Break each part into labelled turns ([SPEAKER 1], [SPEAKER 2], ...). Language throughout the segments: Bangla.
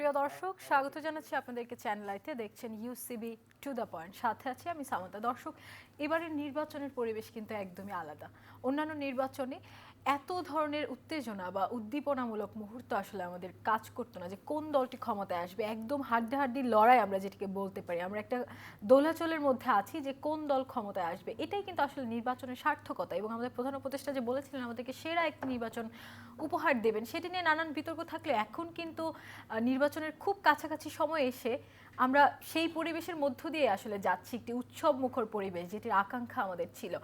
[SPEAKER 1] প্রিয় দর্শক, স্বাগত জানাচ্ছি আপনাদেরকে চ্যানেল আইতে। দেখছেন ইউসিবি টু দ্য পয়েন্ট, সাথে আছি আমি সামান্তা। দর্শক, এবারের নির্বাচনের পরিবেশ কিন্তু একদমই আলাদা। অন্যান্য নির্বাচনে এত ধরনের উত্তেজনা বা উদ্দীপনামূলক মুহূর্ত আসলে আমাদের কাজ করতো না, যে কোন দলটি ক্ষমতায় আসবে। একদম হাড্ডাহাড্ডি লড়াই আমরা যেটাকে বলতে পারি, আমরা একটা দোলাচলের মধ্যে আছি যে কোন দল ক্ষমতায় আসবে। এটাই কিন্তু আসলে নির্বাচনের সার্থকতা। এবং আমাদের প্রধান উপদেষ্টা যে বলেছিলেন আমাদেরকে সেরা একটি নির্বাচন উপহার দেবেন, সেটি নিয়ে নানান বিতর্ক থাকলে এখন কিন্তু নির্বাচনের খুব কাছাকাছি সময় এসে আমরা সেই পরিবেশের মধ্য দিয়ে আসলে যাচ্ছি, একটি উৎসব মুখর পরিবেশ যেটির আকাঙ্ক্ষা আমাদের ছিল।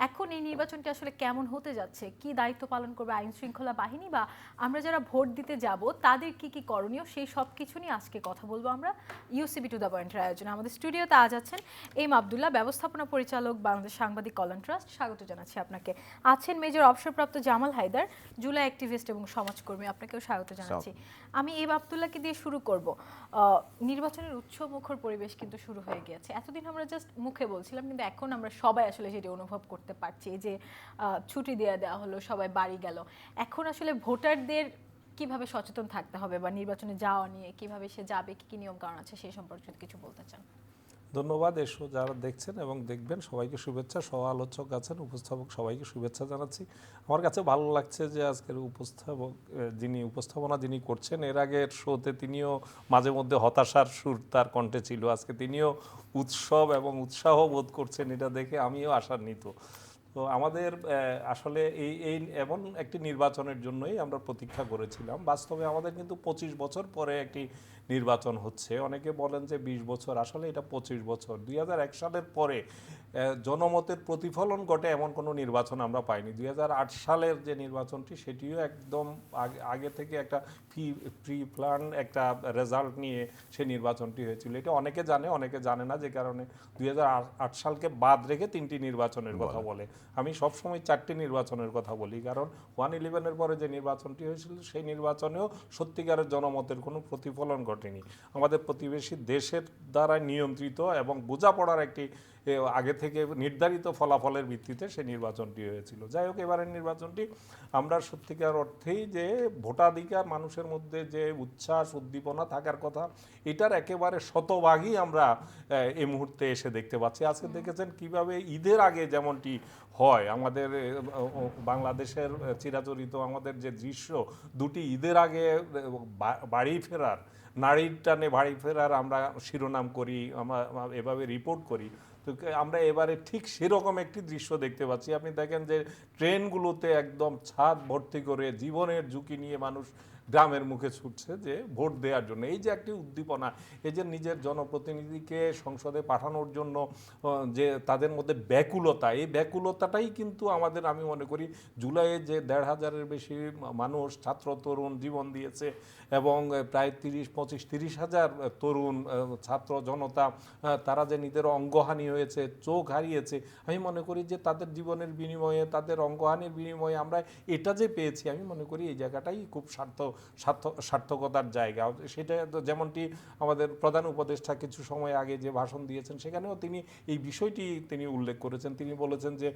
[SPEAKER 1] এখন এই নির্বাচনটি আসলে কেমন হতে যাচ্ছে, কি দায়িত্ব পালন করবে আইন শৃঙ্খলা বাহিনী, বা আমরা যারা ভোট দিতে যাব তাদের কি কি করণীয়, সেই সব কিছু নিয়ে আজকে কথা বলবো আমরা ইউসিবি টু দ্য পয়েন্টের আয়োজনে। আমাদের স্টুডিওতে আজ আছেন এম আবদুল্লাহ, ব্যবস্থাপনা পরিচালক, বাংলাদেশ সাংবাদিক কল্যাণ ট্রাস্ট। স্বাগত জানাচ্ছি আপনাকে। আছেন মেজর অবসরপ্রাপ্ত জামাল হায়দার, জুলাই অ্যাক্টিভিস্ট এবং সমাজকর্মী। আপনাকেও স্বাগত জানাচ্ছি। আমি এম আবদুল্লাহকে দিয়ে শুরু করব। নির্বাচনের উৎসব মুখর পরিবেশ কিন্তু শুরু হয়ে গিয়েছে। এতদিন আমরা জাস্ট মুখে বলছিলাম, কিন্তু এখন আমরা সবাই আসলে সেটি অনুভব করতে পারছি। যে ছুটি দিয়ে দেওয়া হলো, সবাই বাড়ি গেল। এখন আসলে ভোটারদের কিভাবে সচেতন থাকতে হবে, বা নির্বাচনে যাওয়া নিয়ে কিভাবে সে যাবে, কি কি নিয়ম কারণ আছে, সেই সম্পর্কে যদি কিছু বলতে চান।
[SPEAKER 2] ধন্যবাদ। এসো যারা দেখছেন এবং দেখবেন সবাইকে শুভেচ্ছা। সহ আলোচক আছেন, উপস্থাপক সবাইকে শুভেচ্ছা জানাচ্ছি। আমার কাছে ভালো লাগছে যে আজকের উপস্থাপনা যিনি করছেন, এর আগের শোতে তিনিও মাঝে মধ্যে হতাশার সুর তার কণ্ঠে ছিল। আজকে তিনিও উৎসব এবং উৎসাহ বোধ করছেন, এটা দেখে আমিও আশান্বিত। তো আমাদের আসলে এই এমন একটি নির্বাচনের জন্যই আমরা প্রতীক্ষা করেছিলাম। বাস্তবে আমাদের কিন্তু 25 বছর পরে একটি নির্বাচন হচ্ছে। অনেকে বলেন যে 20 বছর, আসলে এটা 25 বছর। 2001 সালের পরে জনমতের প্রতিফলন ঘটে এমন কোনো নির্বাচন আমরা পাইনি। 2008 সালের যে নির্বাচনটি, সেটিও একদম আগে থেকে একটা প্রি প্ল্যান একটা রেজাল্ট নিয়ে সেই নির্বাচনটি হয়েছিল। এটা অনেকে জানে, অনেকে জানে না, যে কারণে 2008 সালকে বাদ রেখে 3টি নির্বাচনের কথা বলে। আমি সবসময় 4টি নির্বাচনের কথা বলি, কারণ 1/11-এর পরে যে নির্বাচনটি হয়েছিল সেই নির্বাচনেও সত্যিকারের জনমতের কোনো প্রতিফলন ঘটেনি। আমাদের প্রতিবেশী দেশের দ্বারা নিয়ন্ত্রিত এবং বোঝাপড়ার একটি আগে থেকে নির্ধারিত ফলাফলের ভিত্তিতে সেই নির্বাচনটি হয়েছিল। যাই হোক, এবারের নির্বাচনটি আমরা সত্যিকার অর্থেই যে ভোটাধিকার, মানুষের মধ্যে যে উচ্ছ্বাস উদ্দীপনা থাকার কথা, এটার একেবারে শতভাগই আমরা এই মুহূর্তে এসে দেখতে পাচ্ছি। আজকে দেখেছেন কিভাবে ঈদের আগে যেমনটি হয় আমাদের বাংলাদেশের চিরাচরিত আমাদের যে দৃশ্য, দুটি ঈদের আগে বাড়ি ফেরার, নারীর টানে বাড়ি ফেরার আমরা শিরোনাম করি, আমরা এভাবে রিপোর্ট করি। তো আমরা এবারে ঠিক সেরকম একটি দৃশ্য দেখতে পাচ্ছি। আপনি দেখেন যে ট্রেনগুলোতে একদম ছাদ ভর্তি করে জীবনের ঝুঁকি নিয়ে মানুষ গ্রামের মুখে ছুটছে যে ভোট দেওয়ার জন্য। এই যে একটি উদ্দীপনা, এই যে নিজের জনপ্রতিনিধিকে সংসদে পাঠানোর জন্য যে তাদের মধ্যে ব্যাকুলতা, এই ব্যাকুলতাটাই কিন্তু আমাদের, আমি মনে করি, জুলাইয়ে যে 1,500-এর বেশি মানুষ, ছাত্র তরুণ জীবন দিয়েছে, এবং প্রায় 30 হাজার তরুণ ছাত্র জনতা, তারা যে নিজের অঙ্গহানি হয়েছে, চোখ হারিয়েছে, আমি মনে করি যে তাদের জীবনের বিনিময়ে, তাদের অঙ্গহানির বিনিময়ে আমরা এটা যে পেয়েছি, আমি মনে করি এই জায়গাটাই খুব সার্থকতার জায়গা। সেটা যেমনটি আমাদের প্রধান উপদেষ্টা কিছু সময় আগে যে ভাষণ দিয়েছেন, সেখানেও তিনি এই বিষয়টি তিনি উল্লেখ করেছেন। তিনি বলেছেন যে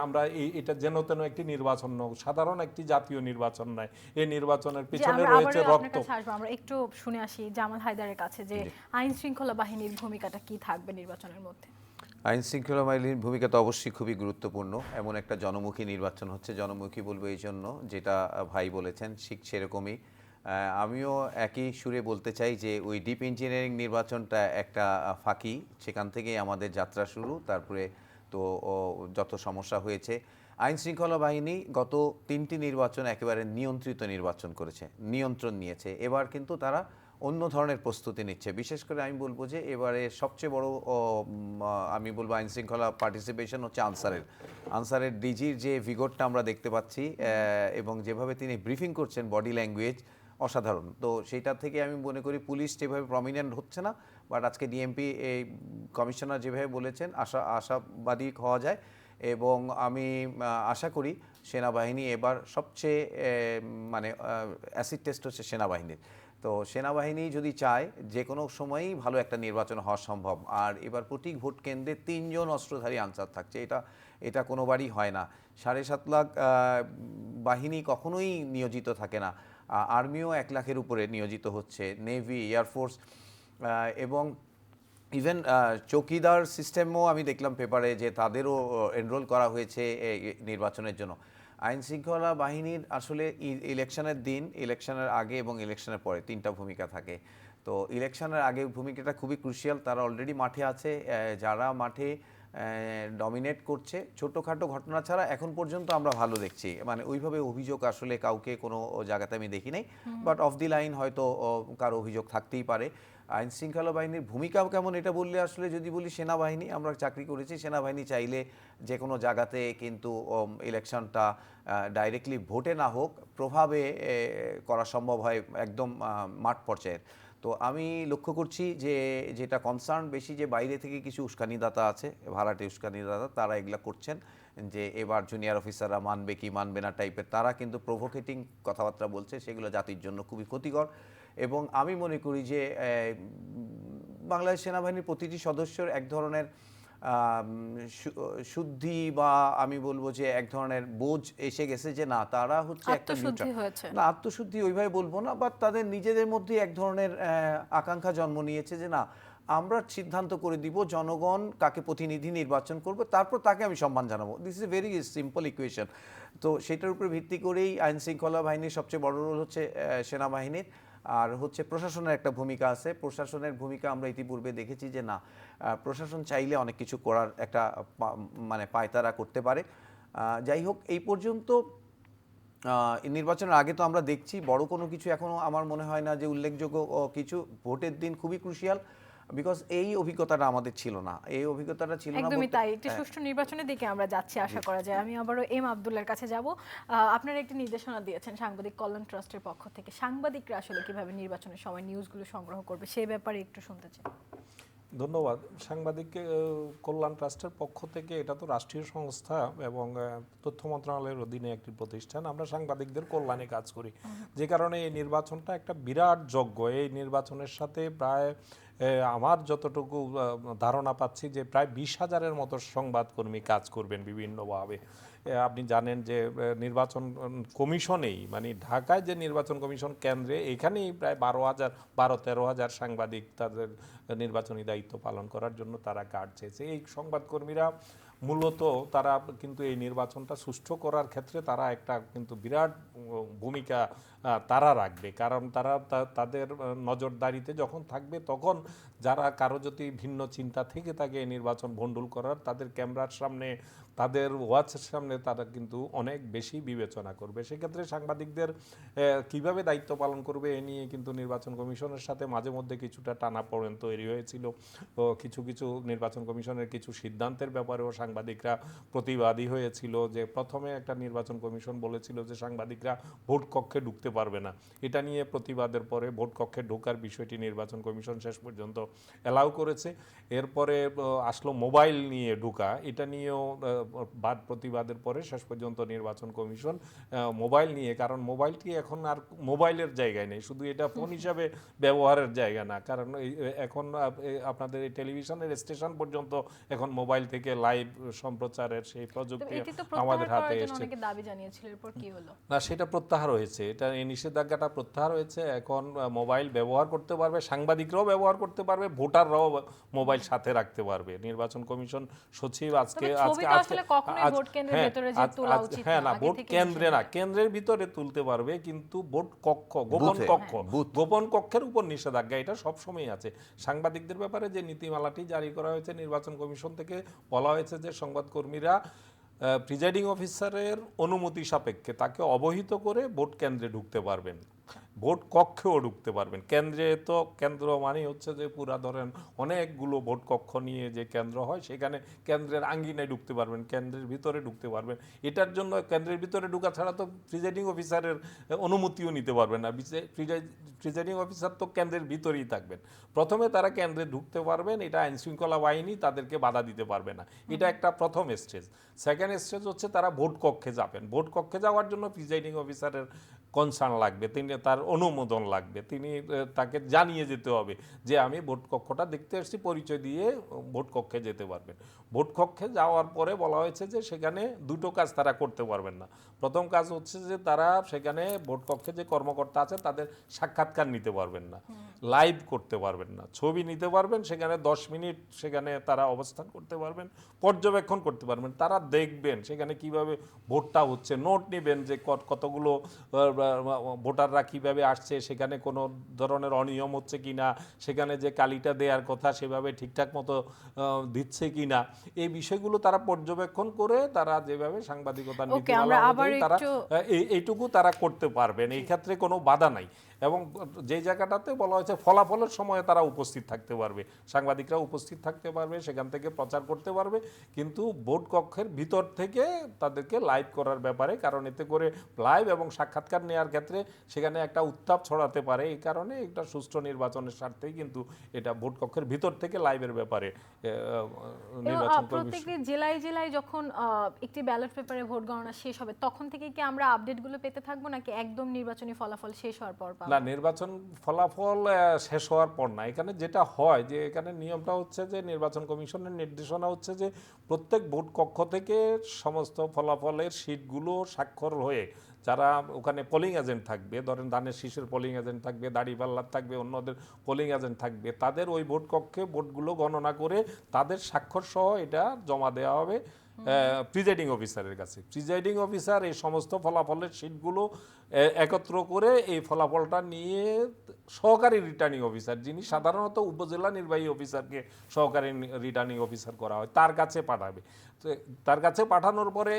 [SPEAKER 2] আমরা এটা যেন তেন একটি নির্বাচন নয়, সাধারণ একটি জাতীয় নির্বাচন নয়, এই নির্বাচনের পিছনে রয়েছে রক্ত।
[SPEAKER 1] আমরা একটু শুনে আসি জামাল হায়দারের কাছে, যে আইন শৃঙ্খলা বাহিনীর ভূমিকাটা কি থাকবে নির্বাচনের মধ্যে।
[SPEAKER 3] আইন শৃঙ্খলা বাহিনীর ভূমিকা তো অবশ্যই খুবই গুরুত্বপূর্ণ। এমন একটা জনমুখী নির্বাচন হচ্ছে, জনমুখী বলবো এই জন্য, যেটা ভাই বলেছেন ঠিক সেরকমই আমিও একই সুরে বলতে চাই যে ওই ডিপ ইঞ্জিনিয়ারিং নির্বাচনটা একটা ফাঁকি, সেখান থেকেই আমাদের যাত্রা শুরু। তারপরে তো যত সমস্যা হয়েছে, আইন শৃঙ্খলা বাহিনী গত 3টি নির্বাচন একেবারে নিয়ন্ত্রিত নির্বাচন করেছে, নিয়ন্ত্রণ নিয়েছে। এবার কিন্তু তারা অন্য ধরনের প্রস্তুতি নিচ্ছে। বিশেষ করে আমি বলবো যে এবারে সবচেয়ে বড় আমি বলবো আইন শৃঙ্খলা পার্টিসিপেশন হচ্ছে আনসারের ডিজির যে ভিগরটা আমরা দেখতে পাচ্ছি, এবং যেভাবে তিনি ব্রিফিং করছেন, বডি ল্যাঙ্গুয়েজ অসাধারণ। তো সেইটা থেকে আমি মনে করি পুলিশ যেভাবে প্রমিনেন্ট হচ্ছে না, বাট আজকে ডিএমপি এই কমিশনার যেভাবে বলেছেন, আশাবাদী হওয়া যায়। এবং আমি আশা করি সেনাবাহিনী এবার সবচেয়ে মানে অ্যাসিড টেস্ট হচ্ছে সেনাবাহিনীর। তো সেনাবাহিনী যদি চায়, যে কোনো সময়ই ভালো একটা নির্বাচন হওয়া সম্ভব। আর এবার প্রতি ভোট কেন্দ্রে 3 জন অস্ত্রধারী আনসার থাকছে, এটা কোনোবারই হয় না। 7.5 লাখ বাহিনী কখনোই নিয়োজিত থাকে না। আর্মিও 1 লাখের উপরে নিয়োজিত হচ্ছে, নেভি, এয়ারফোর্স এবং ইভেন চৌকিদার সিস্টেমও আমি দেখলাম পেপারে যে তাদেরও এনরোল করা হয়েছে এই নির্বাচনের জন্য। আইন শৃঙ্খলা বাহিনীর আসলে ইলেকশনের দিন, ইলেকশনের আগে এবং ইলেকশনের পরে 3টা ভূমিকা থাকে। তো ইলেকশনের আগে ভূমিকাটা খুবই ক্রুশিয়াল, তারা অলরেডি মাঠে আছে। যারা মাঠে ডমিনেট করছে, ছোটোখাটো ঘটনা ছাড়া এখন পর্যন্ত আমরা ভালো দেখছি, মানে ওইভাবে অভিযোগ আসলে কাউকে কোনো জায়গাতে আমি দেখি নাই। বাট অফ দি লাইন হয়তো কারো অভিযোগ থাকতেই পারে। আইন শৃঙ্খলা বাহিনীর ভূমিকাও কেমন এটা বললে আসলে যদি বলি, সেনাবাহিনী, আমরা চাকরি করেছি, সেনাবাহিনী চাইলে যে কোনো জায়গাতে কিন্তু ইলেকশনটা ডাইরেক্টলি ভোটে না হোক, প্রভাবে করা সম্ভব হয় একদম মাঠ পর্যায়ের। তো আমি লক্ষ্য করছি যে যেটা কনসার্ন বেশি, যে বাইরে থেকে কিছু উস্কানিদাতা আছে, ভাড়াটে উস্কানিদাতা, তারা এগুলা করছেন যে এবার জুনিয়র অফিসাররা মানবে কি মানবে না টাইপের, তারা কিন্তু প্রভোকেটিং কথাবার্তা বলছে, সেগুলো জাতির জন্য খুবই ক্ষতিকর। এবং আমি মনে করি যে বাংলাদেশ সেনাবাহিনীর প্রতিটি সদস্যর এক ধরনের শুদ্ধি, বা আমি বলবো যে এক ধরনের বোঝ এসে গেছে যে না, তারা হচ্ছে একটা
[SPEAKER 1] আত্মশুদ্ধি হয়েছে।
[SPEAKER 3] না, আত্মশুদ্ধি ওইভাবে বলবো না, বাট তাদের নিজেদের মধ্যে এক ধরনের আকাঙ্ক্ষা জন্ম নিয়েছে যে না, আমরা সিদ্ধান্ত করে দিব জনগণ কাকে প্রতিনিধি নির্বাচন করবে, তারপর তাকে আমি সম্মান জানাবো। This is a very simple equation. তো সেটার উপর ভিত্তি করেই আইন শৃঙ্খলা বাহিনীর সবচেয়ে বড় রোল হচ্ছে সেনাবাহিনীর, আর হচ্ছে প্রশাসনের একটা ভূমিকা আছে। প্রশাসনের ভূমিকা আমরা ইতিপূর্বে দেখেছি যে না, প্রশাসন চাইলে অনেক কিছু করার একটা মানে পায়তারা করতে পারে। যাই হোক, এই পর্যন্ত নির্বাচনের আগে তো আমরা দেখছি বড় কোনো কিছু এখনো আমার মনে হয় না যে উল্লেখযোগ্য কিছু। ভোটের দিন খুবই ক্রুশিয়াল, বিকজ এই অভিজ্ঞতাটা আমাদের ছিল না, এই অভিজ্ঞতাটা ছিল না।
[SPEAKER 1] একদমই তাই, একটি সুষ্ঠু নির্বাচনের দিকে আমরা যাচ্ছি আশা করা যায়। আমি আবারও এম আব্দুল্লাহর কাছে যাব। আপনারা একটি নির্দেশনা দিয়েছেন সাংবাদিক কল্যাণ ট্রাস্টের পক্ষ থেকে, সাংবাদিকরা আসলে কিভাবে নির্বাচনের সময় নিউজগুলো সংগ্রহ করবে সেই ব্যাপারে একটু শুনতে চাই।
[SPEAKER 2] ধন্যবাদ। সাংবাদিক কল্যাণ ট্রাস্টের পক্ষ থেকে, এটা তো রাষ্ট্রীয় সংস্থা এবং তথ্য মন্ত্রণালয়ের অধীনে একটি প্রতিষ্ঠান, আমরা সাংবাদিকদের কল্যাণে কাজ করি। যে কারণে এই নির্বাচনটা একটা বিরাট যজ্ঞ। এই নির্বাচনের সাথে প্রায় আমার যতটুকু ধারণা পাচ্ছি যে প্রায় 20,000-এর মতো সংবাদকর্মী কাজ করবেন বিভিন্নভাবে। আপনি জানেন যে নির্বাচন কমিশনেই, মানে ঢাকায় যে নির্বাচন কমিশন কেন্দ্রে, এখানেই প্রায় 12,000-13,000 সাংবাদিক তাদের নির্বাচনী দায়িত্ব পালন করার জন্য তারা কার্ড চেয়েছে। এই সংবাদকর্মীরা মূলত তারা কিন্তু এই নির্বাচনটা সুষ্ঠু করার ক্ষেত্রে তারা একটা কিন্তু বিরাট ভূমিকা তারা রাখবে। কারণ তারা তাদের নজরদারিতে যখন থাকবে, তখন যারা কারো যদি ভিন্ন চিন্তা থেকে থাকে এই নির্বাচন ভণ্ডুল করার, তাদের ক্যামেরার সামনে, তাদের ওয়াচের সামনে তারা কিন্তু অনেক বেশি বিবেচনা করবে। সেক্ষেত্রে সাংবাদিকদের কিভাবে দায়িত্ব পালন করবে এ নিয়ে কিন্তু নির্বাচন কমিশনের সাথে মাঝে মধ্যে কিছুটা টানাপোড়েন তৈরি হয়েছিল। কিছু কিছু নির্বাচন কমিশনের কিছু সিদ্ধান্তের ব্যাপারেও সাংবাদিকরা প্রতিবাদী হয়েছিল। যে প্রথমে একটা নির্বাচন কমিশন বলেছিল যে সাংবাদিকরা ভোট কক্ষে ঢুকতে পারবে না, এটা নিয়ে প্রতিবাদের পরে ভোট কক্ষে ঢোকার বিষয়টি নির্বাচন কমিশন শেষ পর্যন্ত অ্যালাউ করেছে। এরপরে আসলো মোবাইল নিয়ে ঢোকা, এটা নিয়েও বাদ প্রতিবাদের পরে শেষ পর্যন্ত নির্বাচন কমিশন মোবাইল নিয়ে, কারণ মোবাইলটি এখন আর মোবাইলের জায়গায় নেই, শুধু এটা ফোন হিসাবে ব্যবহারের জায়গা না, কারণ এখন আপনাদের এই টেলিভিশনের স্টেশন পর্যন্ত এখন মোবাইল থেকে লাইভ সম্প্রচারের সেই প্রযুক্তি আমাদের হাতে এসেছে।
[SPEAKER 1] অনেকে দাবি জানিয়েছিল, এরপর কি হলো?
[SPEAKER 2] না, সেটা প্রত্যাহার হয়েছে, এটা এই নিষেধাজ্ঞাটা প্রত্যাহার হয়েছে। এখন মোবাইল ব্যবহার করতে পারবে, সাংবাদিকরাও ব্যবহার করতে পারবে, ভোটাররাও মোবাইল সাথে রাখতে পারবে। নির্বাচন কমিশন সচিব আজকে হ্যাঁ না, ভোট কেন্দ্রে না, কেন্দ্রের ভিতরে তুলতে পারবে, কিন্তু ভোট কক্ষ, গোপন কক্ষের উপর নিষেধাজ্ঞা এটা সবসময় আছে। সাংবাদিকদের ব্যাপারে যে নীতিমালাটি জারি করা হয়েছে নির্বাচন কমিশন থেকে, বলা হয়েছে যে সংবাদকর্মীরা প্রিজাইডিং অফিসারের অনুমতি সাপেক্ষে তাকে অবহিত করে ভোট কেন্দ্রে ঢুকতে পারবেন, ভোট কক্ষেও ঢুকতে পারবেন। কেন্দ্রে তো কেন্দ্র মানে হচ্ছে যে পুরা ধরেন অনেকগুলো ভোট কক্ষ নিয়ে যে কেন্দ্র হয়, সেখানে কেন্দ্রের আঙ্গিনায় ঢুকতে পারবেন, কেন্দ্রের ভিতরে ঢুকতে পারবেন। এটার জন্য কেন্দ্রের ভিতরে ঢুকা ছাড়া তো প্রিজাইডিং অফিসারের অনুমতিও নিতে পারবেন না। প্রিজাইডিং অফিসার তো কেন্দ্রের ভিতরেই থাকবেন। প্রথমে তারা কেন্দ্রে ঢুকতে পারবেন, এটা আইন শৃঙ্খলা বাহিনী তাদেরকে বাধা দিতে পারবে না, এটা একটা প্রথম স্টেজ। সেকেন্ড স্টেজ হচ্ছে তারা ভোট কক্ষে যাবেন। ভোট কক্ষে যাওয়ার জন্য প্রিজাইডিং অফিসারের কনসার্ন লাগবে, তার অনুমোদন লাগবে, তাকে জানিয়ে যেতে হবে যে আমি ভোট কক্ষটা দেখতে এসেছি, পরিচয় দিয়ে ভোট কক্ষে যেতে পারবেন। ভোট কক্ষে যাওয়ার পরে বলা হয়েছে যে সেখানে দুটো কাজ তারা করতে পারবেন না। প্রথম কাজ হচ্ছে যে তারা সেখানে ভোট কক্ষে যে কর্মকর্তা আছে তাদের সাক্ষাৎকার নিতে পারবেন না, লাইভ করতে পারবেন না, ছবি নিতে পারবেন, সেখানে 10 মিনিট সেখানে তারা অবস্থান করতে পারবেন, পর্যবেক্ষণ করতে পারবেন, তারা দেখবেন সেখানে কিভাবে ভোটটা হচ্ছে, নোট নেবেন যে কতগুলো ভোটাররা কিভাবে আসছে, সেখানে কোনো ধরনের অনিয়ম হচ্ছে কিনা, সেখানে যে কালিটা দেওয়ার কথা সেভাবে ঠিকঠাক মতো দিচ্ছে কিনা, এই বিষয়গুলো তারা পর্যবেক্ষণ করে তারা যেভাবে সাংবাদিকতা নীতিমালা অনুযায়ী তারা এইটুকু তারা করতে পারবেন। এই ক্ষেত্রে কোনো বাধা নাই। এবং যে জায়গাটাতে বলা হয়েছে ফলাফলের সময় তারা উপস্থিত থাকতে পারবে, সাংবাদিকরা উপস্থিত থাকতে পারবে, সেখান থেকে প্রচার করতে পারবে, কিন্তু ভোট কক্ষের ভিতর থেকে তাদেরকে লাইভ করার ব্যাপারে, কারণ এতে করে লাইভ এবং সাক্ষাৎকার নেওয়ার ক্ষেত্রে সেখানে একটা উত্তাপ ছড়াতে পারে, এই কারণে একটা সুষ্ঠু নির্বাচনের স্বার্থেই কিন্তু এটা ভোট কক্ষের ভিতর থেকে লাইভের ব্যাপারে নির্বাচন
[SPEAKER 1] প্রত্যেকটি জেলায় জেলায় যখন একটি ব্যালট পেপারে ভোট গণনা শেষ হবে তখন থেকে কি আমরা আপডেটগুলো পেতে থাকবো, নাকি একদম নির্বাচনী ফলাফল শেষ হওয়ার পর পাবো?
[SPEAKER 2] না, নির্বাচন ফলাফল শেষ হওয়ার পর না। এখানে যেটা হয় যে এখানে নিয়মটা হচ্ছে যে নির্বাচন কমিশনের নির্দেশনা হচ্ছে যে প্রত্যেক ভোট কক্ষ থেকে সমস্ত ফলাফলের শীটগুলো স্বাক্ষর হয়ে যারা ওখানে পোলিং এজেন্ট থাকবে, ধরেন ধানের শীষের পোলিং এজেন্ট থাকবে, দাড়িপাল্লার থাকবে, অন্যদের পোলিং এজেন্ট থাকবে, তাদের ওই ভোট কক্ষে ভোটগুলো গণনা করে তাদের স্বাক্ষর সহ এটা জমা দেওয়া হবে প্রিজাইডিং অফিসারের কাছে। প্রিজাইডিং অফিসার এই সমস্ত ফলাফলের শীটগুলো একত্র করে এই ফলাফলটা নিয়ে সহকারী রিটার্নিং অফিসার, যিনি সাধারণত উপজেলা নির্বাহী অফিসারকে সহকারী রিটার্নিং অফিসার করা হয়, তার কাছে পাঠাবে। তো তার কাছে পাঠানোর পরে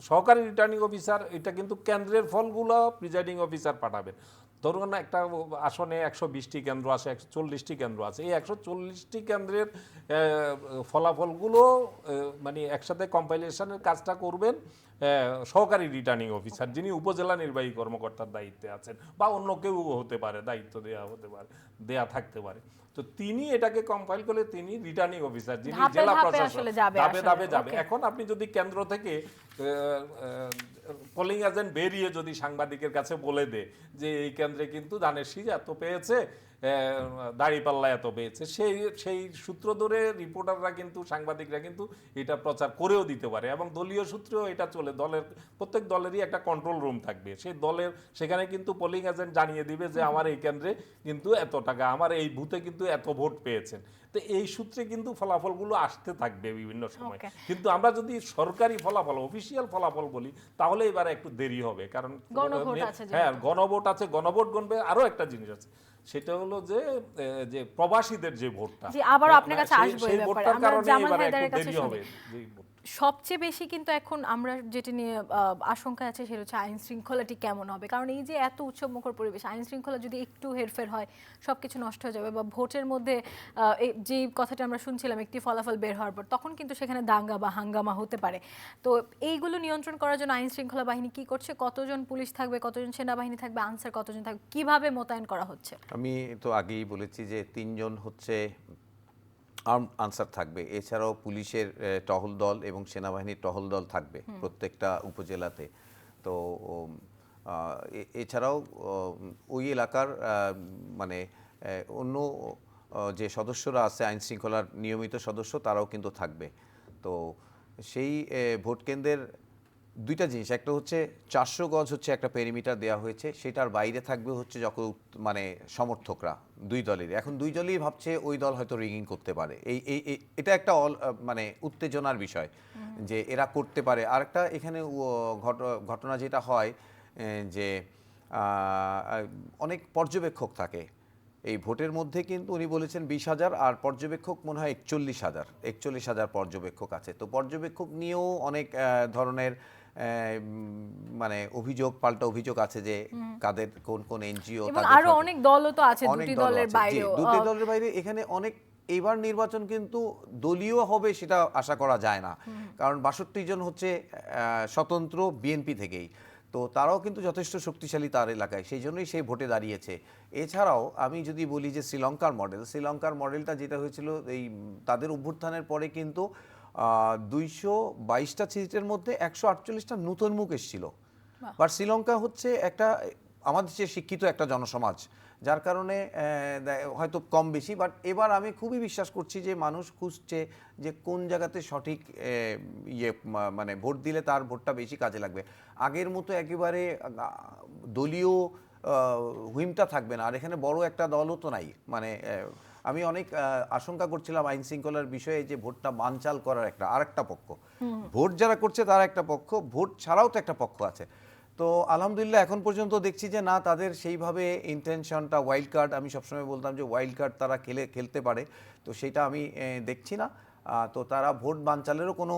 [SPEAKER 2] সহকারী রিটার্নিং অফিসার, এটা কিন্তু কেন্দ্রের ফলগুলো প্রিজাইডিং অফিসার পাঠাবেন। ধরুন একটা আসনে 120টি কেন্দ্র আছে, 140টি কেন্দ্র আছে, এই 140টি কেন্দ্রের ফলাফলগুলো মানে একসাথে কম্পাইলেশনের কাজটা করবেন সহকারী রিটার্নিং অফিসার, যিনি উপজেলা নির্বাহী কর্মকর্তার দায়িত্বে আছেন, বা অন্য কেউ হতে পারে, দায়িত্ব দেয়া থাকতে পারে। তো তিনি এটাকে কম্পাইল করে তিনি রিটার্নিং অফিসার, যিনি জেলা প্রশাসক, ধাপে ধাপে যাবে। এখন আপনি যদি কেন্দ্র থেকে পোলিং এজেন্ট বেরিয়ে যদি সাংবাদিকের কাছে বলে দে যে এই কেন্দ্রে কিন্তু ধানের শীষ এত পেয়েছে, দাড়িপাল্লা এত পেয়েছে, সেই সূত্র ধরে রিপোর্টাররা কিন্তু, সাংবাদিকরা কিন্তু এটা প্রচার করেও দিতে পারে, এবং দলীয় সূত্রেও এটা চলে। প্রত্যেক দলেরই একটা কন্ট্রোল রুম থাকবে, সেই দলের সেখানে কিন্তু পোলিং এজেন্ট জানিয়ে দিবে যে আমার এই কেন্দ্রে কিন্তু এত টাকা, আমার এই বুথে কিন্তু এত ভোট পেয়েছেন। তো এই সূত্রে কিন্তু ফলাফলগুলো আসতে থাকবে বিভিন্ন সময়। কিন্তু আমরা যদি সরকারি ফলাফল, অফিসিয়াল ফলাফল বলি, তাহলে এবারে একটু দেরি হবে, কারণ হ্যাঁ গণভোট আছে, গণভোট গণবে। আরো একটা জিনিস আছে, সেটা হলো যে প্রবাসীদের যে ভোটটা,
[SPEAKER 1] আবার আপনার কাছে আসবো এই ব্যাপারে, আমরা জামাল হায়দারের কাছে শুনি। সবচেয়ে বেশি কিন্তু এখন আমরা যেটা নিয়ে আশঙ্কা আছে সেটা হচ্ছে আইন শৃঙ্খলাটি কেমন হবে, কারণ এই যে এত উৎসবমুখর পরিবেশ, আইন শৃঙ্খলা যদি একটু হেরফের হয় সবকিছু নষ্ট হয়ে যাবে, বা ভোটের মধ্যে যে কথাটা আমরা শুনছিলাম একটি ফলাফল বের হওয়ার পর তখন কিন্তু সেখানে দাঙ্গা বা হাঙ্গামা হতে পারে। তো এইগুলো নিয়ন্ত্রণ করার জন্য আইন শৃঙ্খলা বাহিনী কি করছে, কতজন পুলিশ থাকবে, কতজন সেনাবাহিনী থাকবে, আনসার কতজন থাকবে, কিভাবে মোতায়েন করা হচ্ছে?
[SPEAKER 3] আমি তো আগেই বলেছি যে 3 জন হচ্ছে আর্ম আনসার থাকবে, এছাড়াও পুলিশের টহল দল এবং সেনাবাহিনীর টহল দল থাকবে প্রত্যেকটা উপজেলাতে। তো এছাড়াও ওই এলাকার মানে অন্য যে সদস্যরা আছে আইন শৃঙ্খলার নিয়মিত সদস্য, তারাও কিন্তু থাকবে। তো সেই ভোট কেন্দ্রের দুইটা জিনিস, একটা হচ্ছে 400 গজ হচ্ছে একটা পেরিমিটার দেওয়া হয়েছে, সেটার বাইরে থাকবে হচ্ছে যখন মানে সমর্থকরা দুই দলের, এখন দুই দলই ভাবছে ওই দল হয়তো রিগিং করতে পারে, এটা একটা মানে উত্তেজনার বিষয় যে এরা করতে পারে। আরেকটা এখানে ঘটনা যেটা হয় যে অনেক পর্যবেক্ষক থাকে এই ভোটের মধ্যে, কিন্তু উনি বলেছেন 20,000, আর পর্যবেক্ষক মনে হয় 41,000 পর্যবেক্ষক আছে। তো পর্যবেক্ষক নিয়েও অনেক ধরনের মানে অভিযোগ, পাল্টা অভিযোগ আছে যে কাদের কোন কোন এনজিও,
[SPEAKER 1] আরো অনেক দলও তো আছে, দুটি দলের
[SPEAKER 3] বাইরে এখানে অনেক। এইবার নির্বাচন কিন্তু দলীয় হবে সেটা আশা করা যায় না, কারণ 62 জন হচ্ছে স্বতন্ত্র বিএনপি থেকেই, তো তারাও কিন্তু যথেষ্ট শক্তিশালী তার এলাকায়, সেই জন্যই সেই ভোটে দাঁড়িয়েছে। এছাড়াও আমি যদি বলি যে শ্রীলঙ্কার মডেলটা যেটা হয়েছিল এই তাদের অভ্যুত্থানের পরে, কিন্তু 222টা সিটের মধ্যে 148টা নতুন মুখ এসেছিল। বাট শ্রীলঙ্কা হচ্ছে একটা আমাদের চেয়ে শিক্ষিত একটা জনসমাজ, যার কারণে হয়তো কম বেশি, বাট এবার আমি খুবই বিশ্বাস করছি যে মানুষ খুঁজছে যে কোন জায়গাতে সঠিক মানে ভোট দিলে তার ভোটটা বেশি কাজে লাগবে। আগের মতো একেবারে দলীয় হুইমটা থাকবে না, আর এখানে বড় একটা দলও তো নাই। মানে আমি অনেক আশঙ্কা করছিলাম আইন শৃঙ্খলার বিষয়ে যে ভোটটা বানচাল করার আরেকটা পক্ষ, ভোট যারা করছে তারা একটা পক্ষ, ভোট ছাড়াও তো একটা পক্ষ আছে। তো আলহামদুলিল্লাহ এখন পর্যন্ত দেখছি যে না, তাদের সেইভাবে ইন্টেনশনটা, ওয়াইল্ড কার্ড, আমি সবসময় বলতাম যে ওয়াইল্ড কার্ড তারা খেলতে পারে, তো সেটা আমি দেখছি না। তো তারা ভোট বানচালেরও কোনো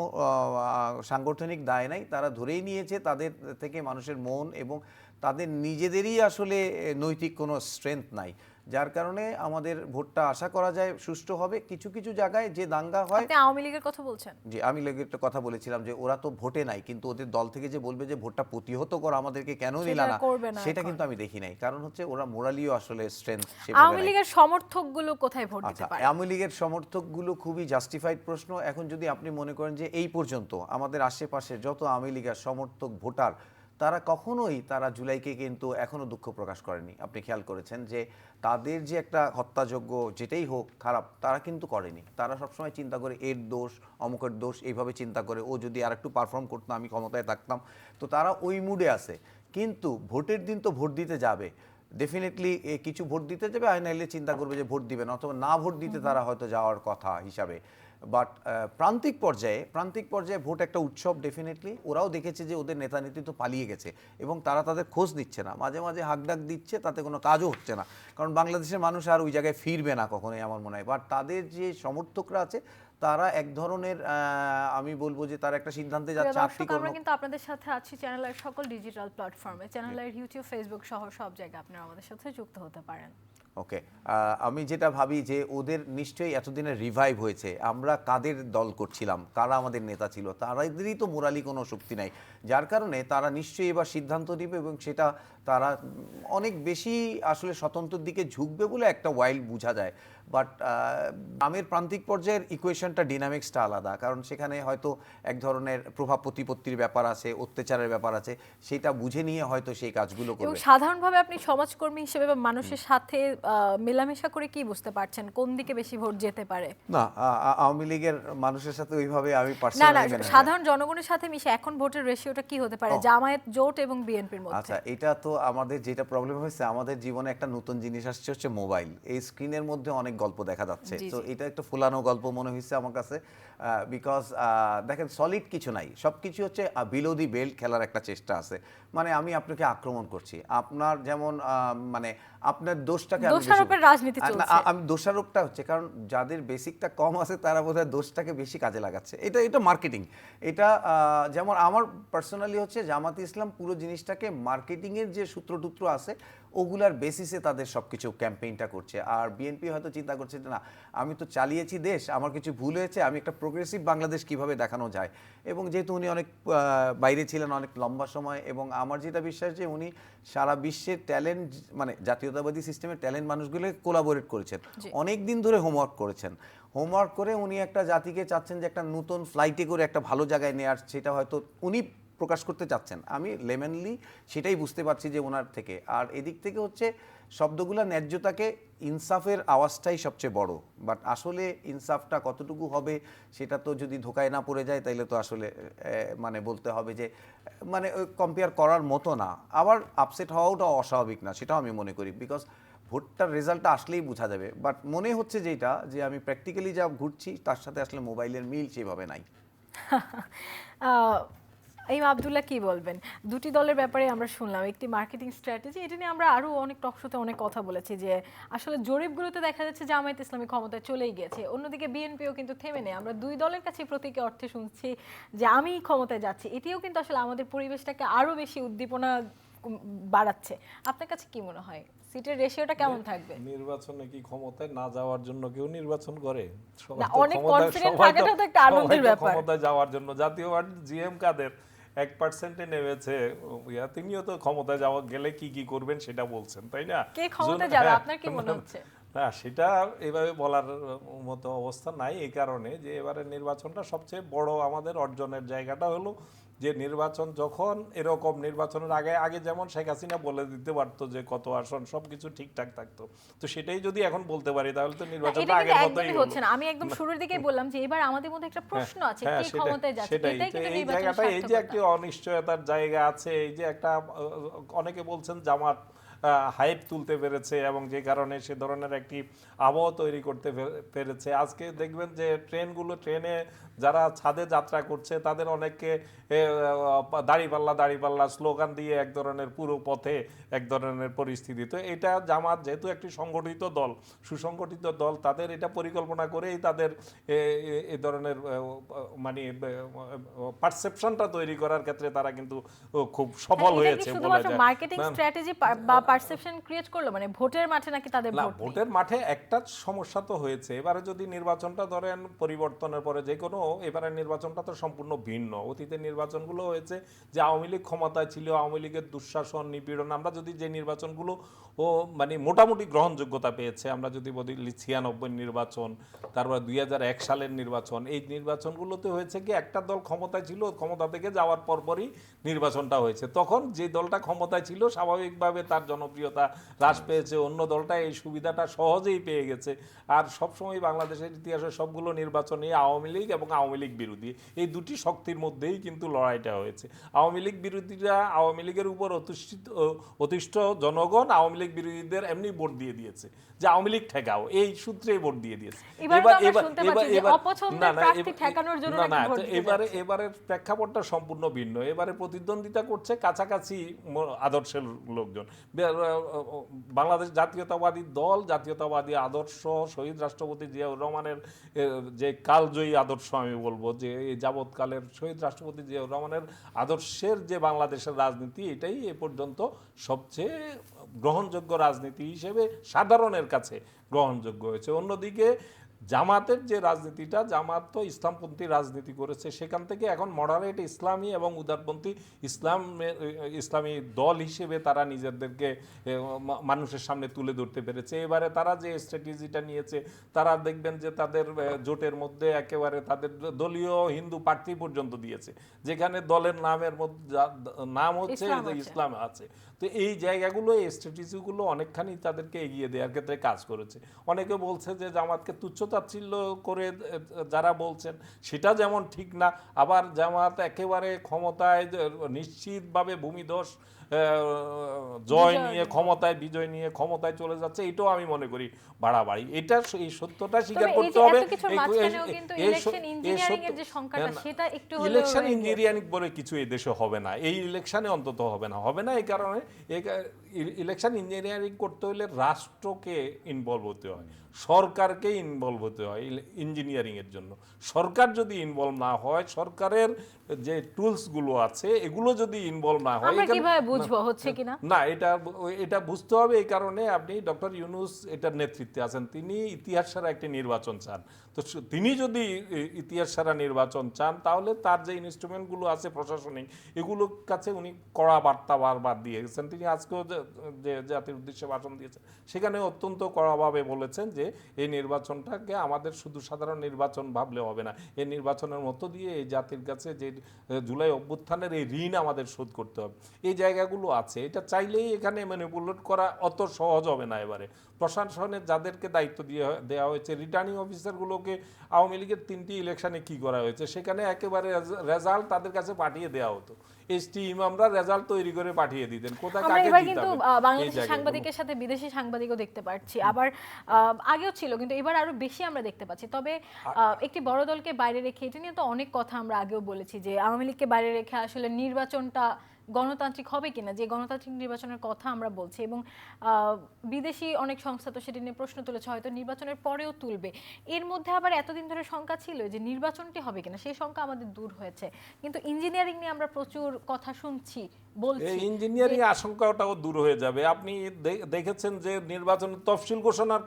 [SPEAKER 3] সাংগঠনিক দায় নাই, তারা ধরেই নিয়েছে তাদের থেকে মানুষের মন এবং তাদের নিজেদেরই আসলে নৈতিক কোনো স্ট্রেংথ নাই, যার কারণে আমাদের ভোটটা আশা করা যায় সুষ্ঠু হবে। কিছু কিছু জায়গায় যে দাঙ্গা হয়,
[SPEAKER 1] আপনি আওয়ামী লীগের কথা বলছেন?
[SPEAKER 3] জি, আমি লীগের একটা কথা বলেছিলাম যে ওরা তো ভোটে নাই, কিন্তু ওদের দল থেকে যে বলবে যে ভোটটা প্রতিহত করো, আমাদেরকে কেন নিলা না, সেটা কিন্তু আমি দেখি নাই। কারণ হচ্ছে ওরা মোরালিও আসলে স্ট্রেংথ সেভাবে নাই।
[SPEAKER 1] আওয়ামী লীগের সমর্থকগুলো কোথায় ভোট দিতে পারে?
[SPEAKER 3] আওয়ামী লীগের সমর্থকগুলো খুবই জাস্টিফাইড প্রশ্ন। এখন যদি আপনি মনে করেন যে এই পর্যন্ত আমাদের আশেপাশে যত আওয়ামী লীগের সমর্থক ভোটার, তারা কখনোই তারা জুলাইকে কিন্তু এখনো দুঃখ প্রকাশ করেনি। আপনি খেয়াল করেছেন যে তাদের যে একটা হত্যাযোগ্য যেটাই হোক খারাপ, তারা কিন্তু করেনি। তারা সবসময় চিন্তা করে এর দোষ, অমুকের দোষ, এইভাবে চিন্তা করে ও যদি আর একটু পারফর্ম করতো আমি ক্ষমতায় থাকতাম। তো তারা ওই মুডে আছে, কিন্তু ভোটের দিন তো ভোট দিতে যাবে, ডেফিনেটলি কিছু ভোট দিতে যাবে, আর নাইলে চিন্তা করবে যে ভোট দিবে না, অথবা না ভোট দিতে তারা হয়তো যাওয়ার কথা হিসাবে। বাট প্রান্তিক পর্যায়ে ভোট একটা উৎসব। ডেফিনেটলি ওরাও দেখেছে যে ওদের নেতা নেতৃত্ব পালিয়ে গেছে এবং তারা তাদের খোঁজ নিচ্ছে না, মাঝে মাঝে হাকডাক দিচ্ছে, তাতে কোনো কাজও হচ্ছে না, কারণ বাংলাদেশের মানুষ আর ওই জায়গায় ফিরবে না কখনোই আমার মনে হয়। বাট তাদের যে সমর্থকরা আছে তারা এক ধরনের আমি বলবো যে তারা একটা সিদ্ধান্তে যাচ্ছে।
[SPEAKER 1] আমরা কিন্তু আপনাদের সাথে আছি চ্যানেলের সকল ডিজিটাল প্ল্যাটফর্মে, চ্যানেলের ইউটিউব, ফেসবুক সহ সব জায়গায় আপনারা আমাদের সাথে যুক্ত হতে পারেন।
[SPEAKER 3] ওকে, আমি যেটা ভাবি যে ওদের নিশ্চয়ই এতদিনের রিভাইভ হয়েছে। আমরা কাদের দল করছিলাম, কারা আমাদের নেতা ছিল, তাদেরই তো মোরালি কোনো শক্তি নাই, যার কারণে তারা নিশ্চয়ই এবার সিদ্ধান্ত নেবে এবং সেটা তারা অনেক বেশি আসলে স্বতন্ত্রের দিকে ঝুঁকবে বলে একটা ওয়াইল্ড বোঝা যায়। বাট গ্রামের প্রান্তিক পর্যায়ের ইকুয়েশনটা, ডিনামিক্সটা আলাদা, কারণ সেখানে হয়তো এক ধরনের প্রভাব প্রতিপত্তির ব্যাপার আছে, অত্যাচারের ব্যাপার আছে, সেটা বুঝে নিয়ে হয়তো সেই কাজগুলো করবে।
[SPEAKER 1] সাধারণভাবে আপনি সমাজকর্মী হিসেবে বা মানুষের সাথে মেলামেশা করে কি বুঝতে পারছেন কোন দিকে বেশি ভোট যেতে পারে?
[SPEAKER 3] না, আওয়ামী লীগের মানুষের সাথে ওইভাবে আমি
[SPEAKER 1] না,
[SPEAKER 3] পার্সোনালি
[SPEAKER 1] সাধারণ জনগণের সাথে মিশে এখন ভোটের রেশিওটা কি হতে পারে জামায়াত জোট এবং বিএনপির মধ্যে?
[SPEAKER 3] আচ্ছা, এটা তো আমাদের যেটা প্রবলেম হয়েছে, আমাদের জীবনে একটা নতুন জিনিস আসছে, হচ্ছে মোবাইল। এই স্ক্রিনের মধ্যে অনেক গল্প দেখা যাচ্ছে, তো এটা একটা ফুলানো গল্প মনে হয়েছে আমার কাছে। বিকজ দেখেন, সলিড কিছু নাই, সব কিছু হচ্ছে বিলো দি বেল্ট খেলার একটা চেষ্টা আছে। মানে আমি আপনাকে আক্রমণ করছি, আপনার যেমন মানে আপনার দোষটাকে আমি দোষারোপটা হচ্ছে, কারণ যাদের বেসিকটা কম আছে তারা বোধহয় দোষটাকে বেশি কাজে লাগাচ্ছে। এটা মার্কেটিং। এটা যেমন আমার পার্সোনালি হচ্ছে জামাতে ইসলাম পুরো জিনিসটাকে মার্কেটিংয়ের যে সূত্রটুত্র আছে ওগুলার বেসিসে তাদের সব কিছু ক্যাম্পেইনটা করছে। আর বিএনপি হয়তো চিন্তা করছে যে না, আমি তো চালিয়েছি দেশ, আমার কিছু ভুল হয়েছে, আমি একটা প্রোগ্রেসিভ বাংলাদেশ কিভাবে দেখানো যায়। এবং যেহেতু উনি অনেক বাইরে ছিলেন অনেক লম্বা সময়, এবং আমার যেটা বিশ্বাস যে উনি সারা বিশ্বের ট্যালেন্ট, মানে জাতীয়তাবাদী সিস্টেমের ট্যালেন্ট মানুষগুলোকে কোলাবোরেট করেছেন, অনেক দিন ধরে হোমওয়ার্ক করেছেন। হোমওয়ার্ক করে উনি একটা জাতিকে চাচ্ছেন যে একটা নতুন ফ্লাইটে করে একটা ভালো জায়গায় নেওয়ার, সেটা হয়তো উনি প্রকাশ করতে চাচ্ছেন। আমি লেমেনলি সেটাই বুঝতে পারছি যে ওনার থেকে। আর এদিক থেকে হচ্ছে শব্দগুলো ন্যায্যতাকে, ইনসাফের আওয়াজটাই সবচেয়ে বড়। বাট আসলে ইনসাফটা কতটুকু হবে সেটা তো যদি ধোকায় না পড়ে যায়, তাইলে তো আসলে মানে বলতে হবে যে মানে কম্পেয়ার করার মতো না। আবার আপসেট হওয়াটাও অস্বাভাবিক না, সেটাও আমি মনে করি, বিকজ ভোটটার রেজাল্টটা আসলেই বোঝা যাবে। বাট মনে হচ্ছে যেটা, যে আমি প্র্যাকটিক্যালি যা ঘুরছি তার সাথে আসলে মোবাইলের মিল সেভাবে নাই।
[SPEAKER 1] এই আব্দুল্লাহ কি বলবেন? দুটি দলের ব্যাপারে আমরা শুনলাম, একটি মার্কেটিং স্ট্র্যাটেজি, এটা নিয়ে আমরা আরো অনেক টকশোতে অনেক কথা বলেছি যে আসলে জরিপগুলোতে দেখা যাচ্ছে জামায়াত ইসলামী ক্ষমতায় চলেই গেছে, অন্যদিকে বিএনপিও কিন্তু থেমে নেই। আমরা দুই দলের কাছে প্রতীকী অর্থে শুনছি যে আমি ক্ষমতায় যাচ্ছি, এটিও কিন্তু আসলে আমাদের পরিবেশটাকে আরো বেশি উদ্দীপনা বাড়াচ্ছে। আপনার কাছে কি মনে হয় সিটের রেশিওটা কেমন থাকবে?
[SPEAKER 2] নির্বাচনে কি ক্ষমতায় না যাওয়ার জন্য কেউ নির্বাচন করে?
[SPEAKER 1] অনেক কনফিডেন্ট থাকাটা তো একটা আনন্দের ব্যাপার।
[SPEAKER 2] ক্ষমতায় যাওয়ার জন্য জাতীয় পার্টি জিএম কাদের 1% নেমেছে, তিনিও তো ক্ষমতায় যাওয়া গেলে কি কি করবেন সেটা বলছেন, তাই না?
[SPEAKER 1] কে ক্ষমতায় যাবে আপনার কি মনে হচ্ছে?
[SPEAKER 2] না, সেটা এভাবে বলার মতো অবস্থা নাই, এই কারণে যে এবারে নির্বাচনটা সবচেয়ে বড় আমাদের অর্জনের জায়গাটা হলো যে নির্বাচন যখন এরকম নির্বাচনের আগে আগে যেমন শেখ হাসিনা বলে দিতে পারতো যে কত আসন সবকিছু ঠিকঠাক থাকতো, তো সেটাই যদি এখন বলতে পারি তাহলে তো নির্বাচনটা
[SPEAKER 1] এটা
[SPEAKER 2] আগের
[SPEAKER 1] কিন্তু
[SPEAKER 2] মতোই
[SPEAKER 1] একদমই
[SPEAKER 2] হলো।
[SPEAKER 1] হচ্ছে না। আমি একদম শুরুর দিকেই বললাম যে এবার আমাদের মধ্যে একটা প্রশ্ন আছে, কে ক্ষমতায় যাচ্ছে,
[SPEAKER 2] সেটাই
[SPEAKER 1] এটাই
[SPEAKER 2] তো
[SPEAKER 1] কিন্তু
[SPEAKER 2] এই
[SPEAKER 1] নির্বাচনের
[SPEAKER 2] জায়গাটা, এই যে
[SPEAKER 1] সার্থকতা।
[SPEAKER 2] একটি অনিশ্চয়তার জায়গা আছে, এই যে একটা অনেকে বলছেন জামাত হাইপ তুলতে পেরেছে এবং যে কারণে সে ধরনের একটি আবহাওয়া তৈরি করতে পেরেছে। আজকে দেখবেন যে ট্রেনে যারা ছাদে যাত্রা করছে তাদের অনেককে দাড়িপাল্লা স্লোগান দিয়ে এক ধরনের পুরো পথে এক ধরনের পরিস্থিতি। তো এটা জামাত যেহেতু একটি সংগঠিত দল, সুসংগঠিত দল, তাদের এটা পরিকল্পনা করেই তাদের এই ধরনের মানে পারসেপশনটা তৈরি করার ক্ষেত্রে তারা কিন্তু খুব সফল
[SPEAKER 1] এটা কি
[SPEAKER 2] হয়েছে বলা
[SPEAKER 1] শুধুমাত্র
[SPEAKER 2] যায়।
[SPEAKER 1] মার্কেটিং স্ট্র্যাটেজি বা পারসেপশন ক্রিয়েট করলো, মানে ভোটের মাঠে নাকি তাদের
[SPEAKER 2] না,
[SPEAKER 1] ভোট নেই?
[SPEAKER 2] ভোটের মাঠে একটা সমস্যা তো হয়েছে। এবারে যদি নির্বাচনটা ধরেন পরিবর্তনের পরে যে কোনো, এবারে নির্বাচনটা তো সম্পূর্ণ ভিন্ন। অতীতের নির্বাচনগুলো হয়েছে যে আওয়ামী লীগ ক্ষমতায় ছিল, আওয়ামী লীগের দুঃশাসন নিপীড়ন, আমরা যদি যে নির্বাচনগুলো মানে মোটামুটি গ্রহণযোগ্যতা পেয়েছে, আমরা যদি বলি 96 নির্বাচন, তারপর 2001 সালের নির্বাচন, এই নির্বাচনগুলোতে হয়েছে কি একটা দল ক্ষমতায় ছিল, ক্ষমতা থেকে যাওয়ার পরপরই নির্বাচনটা হয়েছে। তখন যে দলটা ক্ষমতায় ছিল স্বাভাবিকভাবে তার জনপ্রিয়তা হ্রাস পেয়েছে, অন্য দলটা এই সুবিধাটা সহজেই পেয়ে গেছে। আর সবসময় বাংলাদেশের ইতিহাসে সবগুলো নির্বাচনে আওয়ামী লীগ এবং আওয়ামী লীগ বিরোধী এই দুটি শক্তির মধ্যেই কিন্তু লড়াইটা হয়েছে। আওয়ামী লীগ বিরোধীরা, আওয়ামী লীগের উপর অতিষ্ঠ জনগণ আওয়ামী লীগ বিরোধীদের এমনি ভোট দিয়ে দিয়েছে যে আওয়ামী লীগ ঠেকাও, এই সূত্রেই ভোট দিয়ে দিয়েছে। এবারের প্রেক্ষাপটটা সম্পূর্ণ ভিন্ন। এবারে প্রতিদ্বন্দ্বিতা করছে কাছাকাছি আদর্শের লোকজন। বাংলাদেশ জাতীয়তাবাদী দল, জাতীয়তাবাদী আদর্শ, শহীদ রাষ্ট্রপতি জিয়াউর রহমানের যে কালজয়ী আদর্শ, আমি বলবো যে এই যাবৎকালের শহীদ রাষ্ট্রপতি জিয়াউর রহমানের আদর্শের যে বাংলাদেশের রাজনীতি, এটাই এ পর্যন্ত সবচেয়ে গ্রহণযোগ্য রাজনীতি হিসেবে সাধারণের কাছে গ্রহণযোগ্য হয়েছে। অন্যদিকে জামাতের যে রাজনীতিটা, জামাত তো ইসলামপন্থী রাজনীতি করেছে, সেখান থেকে এখন মডারেট ইসলামী এবং উদারপন্থী ইসলামী দল হিসেবে তারা নিজেদেরকে মানুষের সামনে তুলে ধরতে পেরেছে। এবারে তারা যে স্ট্র্যাটেজিটা নিয়েছে, তারা দেখবেন যে তাদের জোটের মধ্যে একেবারে তাদের দলীয় হিন্দু প্রার্থী পর্যন্ত দিয়েছে, যেখানে দলের নামের মধ্যে নাম হচ্ছে যে ইসলাম আছে। তো এই জায়গাগুলো, এই স্ট্র্যাটেজিগুলো অনেকখানি তাদেরকে এগিয়ে দেওয়ার ক্ষেত্রে কাজ করেছে। অনেকে বলছে যে জামাতকে তুচ্ছতাচ্ছিল্য করে যারা বলছেন সেটা যেমন ঠিক না, আবার জামাত একেবারে ক্ষমতায় নিশ্চিতভাবে ভূমিধস জয় নিয়ে ক্ষমতায়, বিজয় নিয়ে ক্ষমতায় চলে যাচ্ছে, এটাও আমি মনে করি বাড়াবাড়ি। এটা এই সত্যটা স্বীকার করতে হবে। ইলেকশন ইঞ্জিনিয়ারিং বলে কিছু এই দেশে হবে না, এই ইলেকশনে অন্তত হবে না। এই কারণে ইলেকশন ইঞ্জিনিয়ারিং করতে হলে রাষ্ট্রকে ইনভলভ হতে হয়, সরকারকে ইনভলভ হতে হয় ইঞ্জিনিয়ারিং এর জন্য। সরকার যদি ইনভলভ না হয়, সরকারের যে টুলস গুলো আছে এগুলো যদি ইনভলভ না হয়,
[SPEAKER 1] আমরা কিভাবে বুঝবো হচ্ছে কিনা?
[SPEAKER 2] না, এটা বুঝতে হবে। এই কারণে আপনি ডক্টর ইউনূস এটার নেতৃত্বে আছেন, তিনি ইতিহাস ছাড়া একটি নির্বাচন চান। তো তিনি যদি ইতিহাস ছাড়া নির্বাচন চান, তাহলে তার যে ইনস্ট্রুমেন্টগুলো আছে প্রশাসনিক, এগুলোর কাছে উনি কড়া বার্তা বারবার দিয়ে গেছেন। তিনি আজকেও যে জাতির উদ্দেশ্যে ভাষণ দিয়েছেন, সেখানে অত্যন্ত কড়াভাবে বলেছেন যে এই নির্বাচনটাকে আমাদের শুধু সাধারণ নির্বাচন ভাবলে হবে না, এই নির্বাচনের মধ্য দিয়ে এই জাতির কাছে যে জুলাই অভ্যুত্থানের এই ঋণ আমাদের শোধ করতে হবে। এই জায়গাগুলো আছে, এটা চাইলেই এখানে ম্যানিপুলেট করা অত সহজ হবে না। এবারে প্রশাসনের যাদেরকে দায়িত্ব দেওয়া হয়েছে, রিটার্নিং অফিসারগুলোকে আওয়ামী লীগের 3টি ইলেকশনে কি করা হয়েছে, সেখানে একেবারে রেজাল্ট তাদের কাছে পাঠিয়ে দেওয়া হতো, এসটি ইমামরা রেজাল্ট তৈরি করে পাঠিয়ে দিতেন। কোথায় কাকে দিতে হবে?
[SPEAKER 1] কিন্তু বাংলাদেশের সাংবাদিকের সাথে বিদেশি সাংবাদিকও দেখতে পাচ্ছি, আবার আগেও ছিল, কিন্তু এবার আরো বেশি আমরা দেখতে পাচ্ছি। তবে একটি বড় দলকে বাইরে রেখে, এটা নিয়ে তো অনেক কথা আমরা আগেও বলেছি যে আওয়ামী লীগকে বাইরে রেখে আসলে নির্বাচনটা গণতান্ত্রিক হবে কিনা, যে গণতান্ত্রিক নির্বাচনের কথা আমরা বলছি, এবং বিদেশি অনেক সংস্থা তো সেটা নিয়ে প্রশ্ন তুলেছে, হয়তো নির্বাচনের পরেও তুলবে। এর মধ্যে আবার এতদিন ধরে শঙ্কা ছিল যে নির্বাচনটি হবে কিনা, সেই শঙ্কা আমাদের দূর হয়েছে। কিন্তু ইঞ্জিনিয়ারিং নিয়ে আমরা প্রচুর কথা শুনছি, বলছি
[SPEAKER 2] ইঞ্জিনিয়ারিং আশঙ্কাটাও দূর হয়ে যাবে। আপনি দেখেছেন যে নির্বাচনের তফসিল ঘোষণার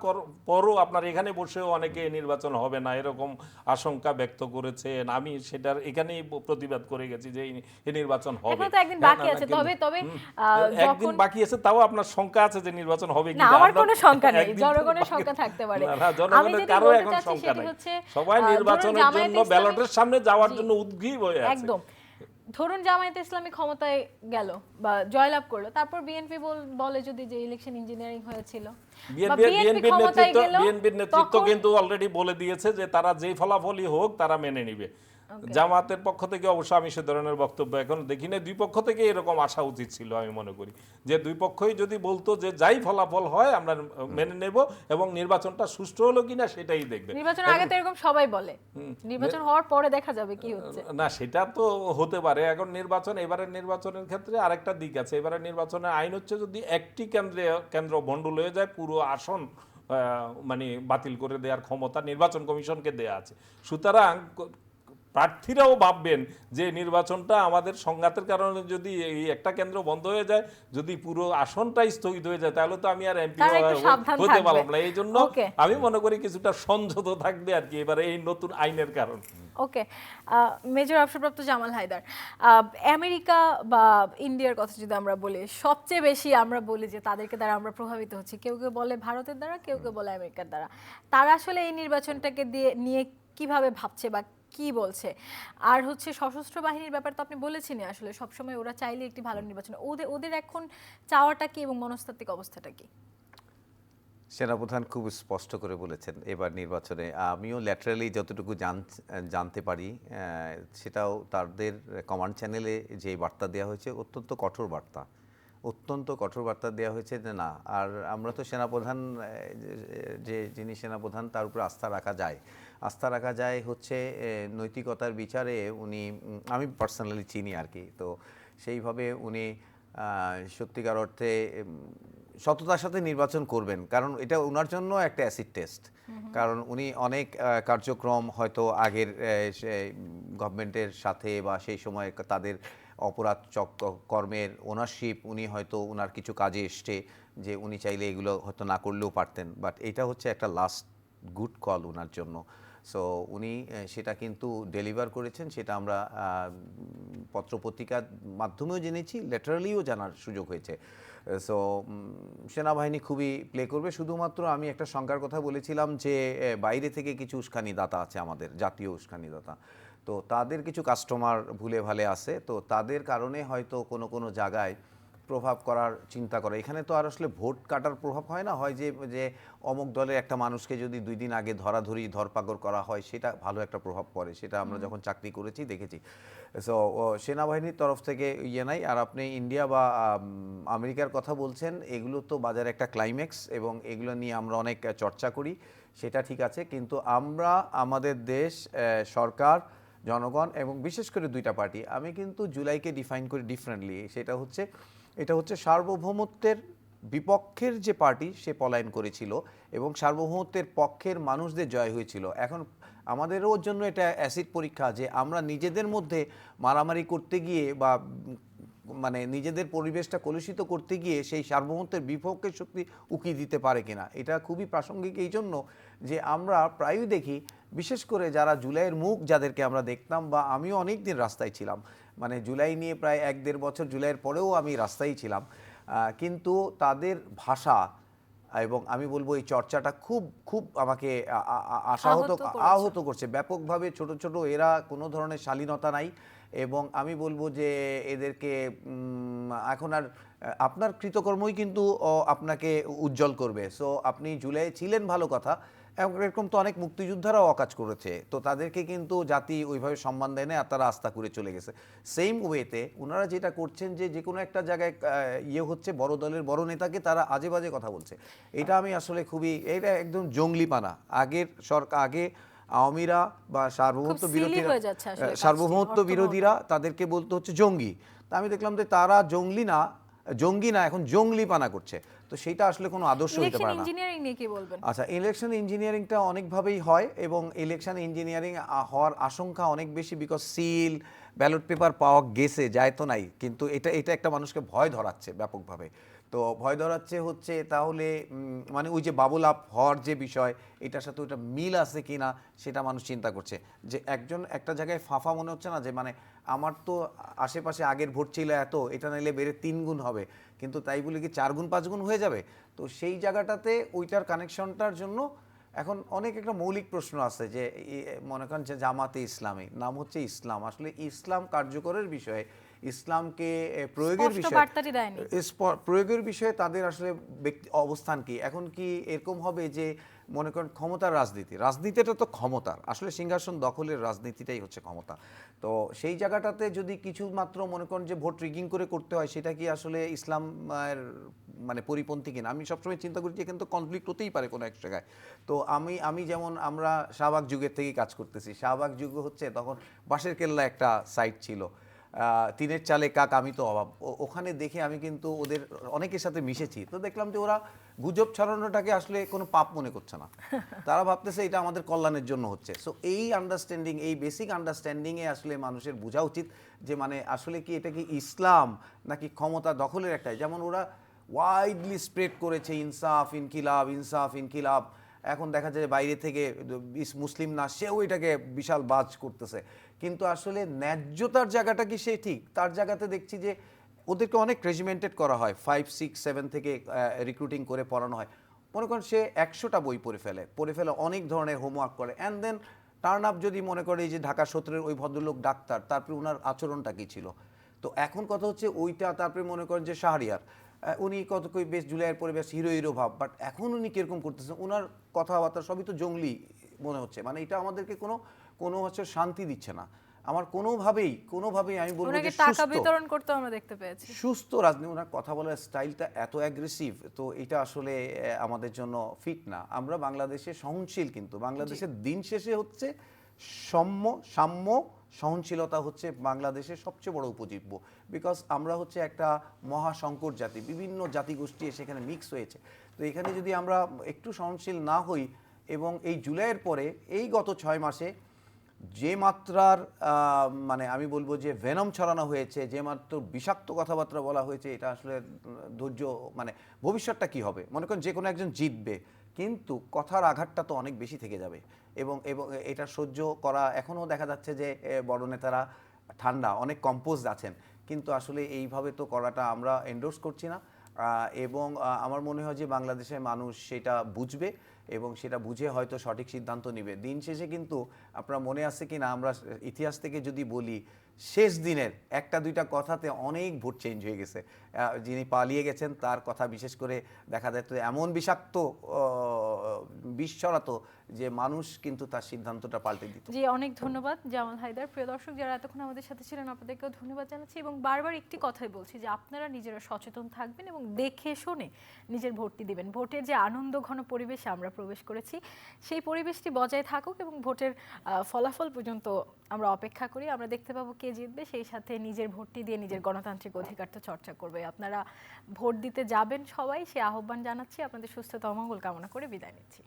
[SPEAKER 2] পরও আপনার এখানে বসেও অনেকে নির্বাচন হবে না এরকম আশঙ্কা ব্যক্ত করেছেন। আমি সেটার এখানেই প্রতিবাদ করে গেছি যে এই নির্বাচন হবে।
[SPEAKER 1] একদিন বাকি আছে,
[SPEAKER 2] একদিন বাকি আছে, তাও আপনার শঙ্কা আছে যে নির্বাচন হবে কি?
[SPEAKER 1] না, আমার কোনো শঙ্কা নেই, জনগণের শঙ্কা থাকতে পারে।
[SPEAKER 2] জনগণের কারো এখন শঙ্কা নেই, সবাই নির্বাচনের জন্য ব্যালটের সামনে যাওয়ার জন্য উদ্গ্রীব হয়ে আছে।
[SPEAKER 1] একদম ধরুন জামায়াতে ইসলামী ক্ষমতায় গেল বা জয়লাভ করলো, তারপর বিএনপি বলে যদি যে ইলেকশন ইঞ্জিনিয়ারিং হয়েছিল, বা বিএনপি ক্ষমতায় গেল,
[SPEAKER 2] বিএনপির নেতৃত্ব কিন্তু অলরেডি বলে দিয়েছে যে তারা যেই ফলাফলই হোক তারা মেনে নিবে। জামাতের পক্ষ থেকে অবশ্য আমি সে ধরনের বক্তব্য এখন দেখি না। দুই পক্ষ থেকে এরকম আসা উচিত ছিল, আমি মনে করি যে দুই পক্ষই যদি বলতো যে যাই ফলাফল হয় আমরা মেনে নেব এবং নির্বাচনটা সুষ্ঠু হলো কিনা সেটাই দেখবে।
[SPEAKER 1] নির্বাচন আগে তো এরকম সবাই বলে, নির্বাচন হওয়ার পরে দেখা যাবে কি হচ্ছে।
[SPEAKER 2] না সেটা তো হতে পারে। এখন নির্বাচন, এবারের নির্বাচনের ক্ষেত্রে আরেকটা দিক আছে। এবারের নির্বাচনের আইন হচ্ছে যদি একটি কেন্দ্র ভণ্ডুল হয়ে যায়, পুরো আসন মানে বাতিল করে দেওয়ার ক্ষমতা নির্বাচন কমিশনকে দেয়া আছে। সুতরাং প্রার্থীরাও ভাববেন যে নির্বাচনটা আমাদের সংঘাতের কারণে যদি এই একটা কেন্দ্র বন্ধ হয়ে যায়, যদি পুরো আসনটাই স্থগিত হয়ে যায়, তাহলে তো আমি আর এমপি হতে পারলাম না। এই জন্য আমি মনে করি কিছুটা সংযত থাকবে আর কি এবারে এই নতুন আইনের কারণ।
[SPEAKER 1] ওকে, মেজর অবসরপ্রাপ্ত জামাল হায়দার, আমেরিকা বা ইন্ডিয়ার কথা যদি আমরা বলি, সবচেয়ে বেশি আমরা বলি যে তাদেরকে দ্বারা আমরা প্রভাবিত হচ্ছি। কেউ কেউ বলে ভারতের দ্বারা, কেউ কেউ বলে আমেরিকার দ্বারা। তারা আসলে এই নির্বাচনটাকে নিয়ে কিভাবে ভাবছে বা কি বলছে? আর হচ্ছে সশস্ত্র বাহিনীর ব্যাপার তো আপনি বলেছেনই, আসলে সবসময় ওরা চাইলে একটি ভালো নির্বাচন, ওদের এখন চাওয়াটা কি এবং মনস্তাত্ত্বিক অবস্থাটা কি?
[SPEAKER 3] সেনাপ্রধান খুব স্পষ্ট করে বলেছেন এবার নির্বাচনে। আমিও ল্যাটারালি যতটুকু জানতে পারি, সেটাও তাদের কমান্ড চ্যানেলে যে বার্তা দেওয়া হয়েছে অত্যন্ত কঠোর বার্তা, অত্যন্ত কঠোর বার্তা দেওয়া হয়েছে যে না, আর আমরা তো সেনাপ্রধান, যিনি সেনাপ্রধান তার উপর আস্থা রাখা যায় হচ্ছে নৈতিকতার বিচারে উনি, আমি পার্সোনালি চিনি আর কি, তো সেইভাবে উনি সত্যিকার অর্থে সততার সাথে নির্বাচন করবেন, কারণ এটা ওনার জন্য একটা অ্যাসিড টেস্ট। কারণ উনি অনেক কার্যক্রম হয়তো আগের গভর্নমেন্টের সাথে বা সেই সময় তাদের অপরাধ কর্মের ওনারশিপ উনি হয়তো ওনার কিছু কাজে এসছে যে উনি চাইলে এগুলো হয়তো না করলেও পারতেন, বাট এটা হচ্ছে একটা লাস্ট গুড কল ওনার জন্য। সো উনি সেটা কিন্তু ডেলিভার করেছেন, সেটা আমরা পত্রপত্রিকার মাধ্যমেও জেনেছি, লেটারালিও জানার সুযোগ হয়েছে। সো সেনাবাহিনী খুবই প্লে করবে। শুধুমাত্র আমি একটা শঙ্কার কথা বলেছিলাম যে বাইরে থেকে কিছু উস্কানিদাতা আছে, আমাদের জাতীয় উস্কানিদাতা, তো তাদের কিছু কাস্টমার ভুলে ভালে আছে, তো তাদের কারণে হয়তো কোনো কোনো জায়গায় প্রভাব করার চিন্তা করে। এখানে তো আর আসলে ভোট কাটার প্রভাব হয় না, হয় যে অমুক দলের একটা মানুষকে যদি 2 দিন আগে ধরপাকড় করা হয়, সেটা ভালো একটা প্রভাব পড়ে, সেটা আমরা যখন চাকরি করেছি দেখেছি। সো সেনাবাহিনীর তরফ থেকে নাই। আর আপনি ইন্ডিয়া বা আমেরিকার কথা বলছেন, এগুলো তো বাজারে একটা ক্লাইম্যাক্স এবং এগুলো নিয়ে আমরা অনেক চর্চা করি, সেটা ঠিক আছে, কিন্তু আমরা আমাদের দেশ, সরকার, জনগণ এবং বিশেষ করে 2টা পার্টি, আমি কিন্তু জুলাইকে ডিফাইন করি ডিফারেন্টলি। এটা হচ্ছে সার্বভৌমত্বের বিপক্ষের যে পার্টি সে পলায়ন করেছিল এবং সার্বভৌমত্বের পক্ষের মানুষদের জয় হয়েছিল। এখন আমাদেরও জন্য এটা অ্যাসিড পরীক্ষা যে আমরা নিজেদের মধ্যে মারামারি করতে গিয়ে বা মানে নিজেদের পরিবেশটা কলুষিত করতে গিয়ে সেই সার্বভৌমত্বের বিপক্ষের শক্তি উকিয়ে দিতে পারে কিনা। এটা খুবই প্রাসঙ্গিক এই জন্য যে আমরা প্রায়ই দেখি, বিশেষ করে যারা জুলাইয়ের মুখ যাদেরকে আমরা দেখতাম, বা আমিও অনেক দিন রাস্তায় ছিলাম, মানে জুলাই নিয়ে প্রায় 1-1.5 বছর জুলাইয়ের পরেও আমি রাস্তায় ছিলাম, কিন্তু তাদের ভাষা এবং আমি বলবো এই চর্চাটা খুব খুব আমাকে আহত করছে ব্যাপকভাবে। ছোট ছোট এরা কোনো ধরনের শালীনতা নাই এবং আমি বলবো যে এদেরকে এখন আর আপনার কৃতকর্মই কিন্তু আপনাকে উজ্জ্বল করবে। সো আপনি জুলাই ছিলেন ভালো কথা, এরকম তো অনেক মুক্তিযোদ্ধারাও অকাজ করেছে, তো তাদেরকে কিন্তু জাতি ওইভাবে সম্মান দেয় না আর তারা আস্থা করে চলে গেছে। সেম ওয়েতে ওনারা যেটা করছেন যে কোনো একটা জায়গায় হচ্ছে বড় দলের বড় নেতাকে তারা আজে বাজে কথা বলছে, এটা আমি আসলে এটা একদম জঙ্গলিপানা। আগে আওয়ামীরা বা সার্বভৌমত্ব বিরোধীরা তাদেরকে বলতে হচ্ছে জঙ্গি, তা আমি দেখলাম যে তারা জঙ্গি না এখন জঙ্গলিপানা করছে, তো সেটা আসলে কোনো আদর্শ হতে পারে না।
[SPEAKER 1] ইঞ্জিনিয়ারিং নিয়ে কি বলবেন?
[SPEAKER 3] আচ্ছা, ইলেকশন ইঞ্জিনিয়ারিংটা অনেকভাবেই হয় এবং ইলেকশন ইঞ্জিনিয়ারিং হওয়ার আশঙ্কা অনেক বেশি, বিকজ সিল ব্যালট পেপার পাওয়া গেছে, যায় তো নাই, কিন্তু এটা একটা মানুষকে ভয় ধরাচ্ছে ব্যাপকভাবে। তো ভয় ধরাচ্ছে হচ্ছে তাহলে মানে ওই যে বাবল আপ হওয়ার যে বিষয়, এটার সাথে ওইটা মিল আছে কি না সেটা মানুষ চিন্তা করছে। যে একটা জায়গায় ফাঁফা মনে হচ্ছে না, যে মানে আমার তো আশেপাশে আগের ভোট ছিল এত, এটা নাইলে বেড়ে 3 গুণ হবে, কিন্তু তাই বলে কি 4 গুণ 5 গুণ হয়ে যাবে? তো সেই জায়গাটাতে ওইটার কানেকশনটার জন্য এখন অনেক একটা মৌলিক প্রশ্ন আছে যে মনে করেন যে জামাতে ইসলামী নাম হচ্ছে ইসলাম, আসলে ইসলাম কার্যকরের বিষয়ে, ইসলামকে প্রয়োগের
[SPEAKER 1] স্পষ্ট
[SPEAKER 3] বিষয়ে,
[SPEAKER 1] বার্তাটি দেয়নি।
[SPEAKER 3] প্রয়োগের বিষয়ে তাদের আসলে ব্যক্তি অবস্থান কি। এখন কি এরকম হবে যে মনে করেন ক্ষমতার রাজনীতি, রাজনীতিটা তো ক্ষমতার, আসলে সিংহাসন দখলের রাজনীতিটাই হচ্ছে ক্ষমতা। তো সেই জায়গাটাতে যদি কিছু মাত্র মনে করেন যে ভোট রিগিং করে করতে হয়, সেটা কি আসলে ইসলামের মানে পরিপন্থী কিনা। আমি সবসময় চিন্তা করি যে কিন্তু কনফ্লিক্ট হতেই পারে কোনো এক জায়গায়। তো আমি যেমন আমরা শাহবাগ যুগের থেকেই কাজ করতেছি, শাহবাগ যুগ হচ্ছে তখন বাঁশের কেল্লা একটা সাইট ছিল, টিনের চালে কাক আমি তো অভাব, ওখানে দেখে আমি কিন্তু ওদের অনেকের সাথে মিশেছি, তো দেখলাম যে ওরা গুজব ছড়ানোটাকে আসলে কোনো পাপ মনে করছে না, তারা ভাবতেছে এটা আমাদের কল্যাণের জন্য হচ্ছে। সো এই আন্ডারস্ট্যান্ডিং, এই বেসিক আন্ডারস্ট্যান্ডিংয়ে আসলে মানুষের বোঝা উচিত যে মানে আসলে কি এটা কি ইসলাম নাকি ক্ষমতা দখলের একটাই। যেমন ওরা ওয়াইডলি স্প্রেড করেছে ইনসাফ ইনকিলাব, ইনসাফ ইনকিলাব, এখন দেখা যায় বাইরে থেকে মুসলিম না সেও এটাকে বিশাল বাজ করতেছে, কিন্তু আসলে ন্যায্যতার জায়গাটা কি সে ঠিক, তার জায়গাতে দেখছি যে ওদেরকে অনেক রেজিমেন্টেড করা হয়, 5, 6, 7 থেকে রিক্রুটিং করে পড়ানো হয়। মনে করেন সে 100টা বই পড়ে ফেলে অনেক ধরনের হোমওয়ার্ক করে, অ্যান্ড দেন টার্ন আপ যদি মনে করে এই যে ঢাকা সত্রের ওই ভদ্রলোক ডাক্তার, তারপরে ওনার আচরণটা কী ছিল। তো এখন কথা হচ্ছে ওইটা, তারপরে মনে করেন যে শাহরিয়ার, উনি কত কই বেশ জুলাইয়ের পরে বেশ হিরো হিরো ভাব, বাট এখন উনি কীরকম করতেছেন, ওনার কথাবার্তা সবই তো জঙ্গলি মনে হচ্ছে, মানে এটা আমাদেরকে কোনো হচ্ছে শান্তি দিচ্ছে না। আমার কোনোভাবেই আমি বলবো
[SPEAKER 1] ওনাকে
[SPEAKER 3] যে
[SPEAKER 1] টাকা
[SPEAKER 3] সুস্থ
[SPEAKER 1] বিতরণ করতে আমরা দেখতে পেয়েছি।
[SPEAKER 3] সুস্থ রাজনীতি, ওনার কথা বলার স্টাইলটা এত অ্যাগ্রেসিভ, তো এটা আসলে আমাদের জন্য ফিট না। আমরা বাংলাদেশে সহনশীল, কিন্তু বাংলাদেশের দিন শেষে হচ্ছে সাম্য সহনশীলতা হচ্ছে বাংলাদেশের সবচেয়ে বড় উপজীব্য, বিকজ আমরা হচ্ছে একটা মহাসংকট জাতি, বিভিন্ন জাতিগোষ্ঠী সেখানে মিক্স হয়েছে। তো এখানে যদি আমরা একটু সহনশীল না হই, এবং এই জুলাইয়ের পরে এই গত 6 মাসে যে মাত্রার মানে আমি বলবো যে ভেনম ছড়ানো হয়েছে, যে মাত্র বিষাক্ত কথাবার্তা বলা হয়েছে, এটা আসলে ধৈর্য মানে ভবিষ্যৎটা কি হবে। মনে করেন যে কোনো একজন জিতবে, কিন্তু কথার আঘাতটা তো অনেক বেশি থেকে যাবে, এবং এটা সহ্য করা এখনও দেখা যাচ্ছে যে বড় নেতারা ঠান্ডা অনেক কম্পোজড আছেন, কিন্তু আসলে এইভাবে তো করাটা আমরা এন্ডোর্স করছি না। এবং আমার মনে হয় যে বাংলাদেশের মানুষ সেটা বুঝবে, এবং সেটা বুঝে হয়তো সঠিক সিদ্ধান্ত নেবে। দিন শেষে কিন্তু আপনার মনে আছে কি না, আমরা ইতিহাস থেকে যদি বলি, শেষ দিনের 1-2টা কথাতে অনেক ভোট চেঞ্জ হয়ে গেছে। যিনি পালিয়ে গেছেন তার কথা বিশেষ করে দেখা যেত এমন বিষাক্ত বিষ ছড়াতো যে মানুষ কিন্তু তার সিদ্ধান্তটা পাল্টে দিত।
[SPEAKER 1] জি, অনেক ধন্যবাদ জামাল হায়দার। প্রিয় দর্শক যারা এতক্ষণ আমাদের সাথে ছিলেন, আপনাদেরকেও ধন্যবাদ জানাচ্ছি, এবং বারবার একটি কথাই বলছি যে আপনারা নিজেরা সচেতন থাকবেন এবং দেখে শুনে নিজের ভোটটি দিবেন। ভোটের যে আনন্দ ঘন পরিবেশে আমরা প্রবেশ করেছি, সেই পরিবেশটি বজায় থাকুক, এবং ভোটের ফলাফল পর্যন্ত আমরা অপেক্ষা করি। আমরা দেখতে পাবো কে জিতবে, সেই সাথে নিজের ভোটটি দিয়ে নিজের গণতান্ত্রিক অধিকার তো চর্চা করবে। আপনারা ভোট দিতে যাবেন সবাই, সে আহ্বান জানাচ্ছি। আপনাদের সুস্থতা ও মঙ্গল কামনা করে বিদায় নিচ্ছি।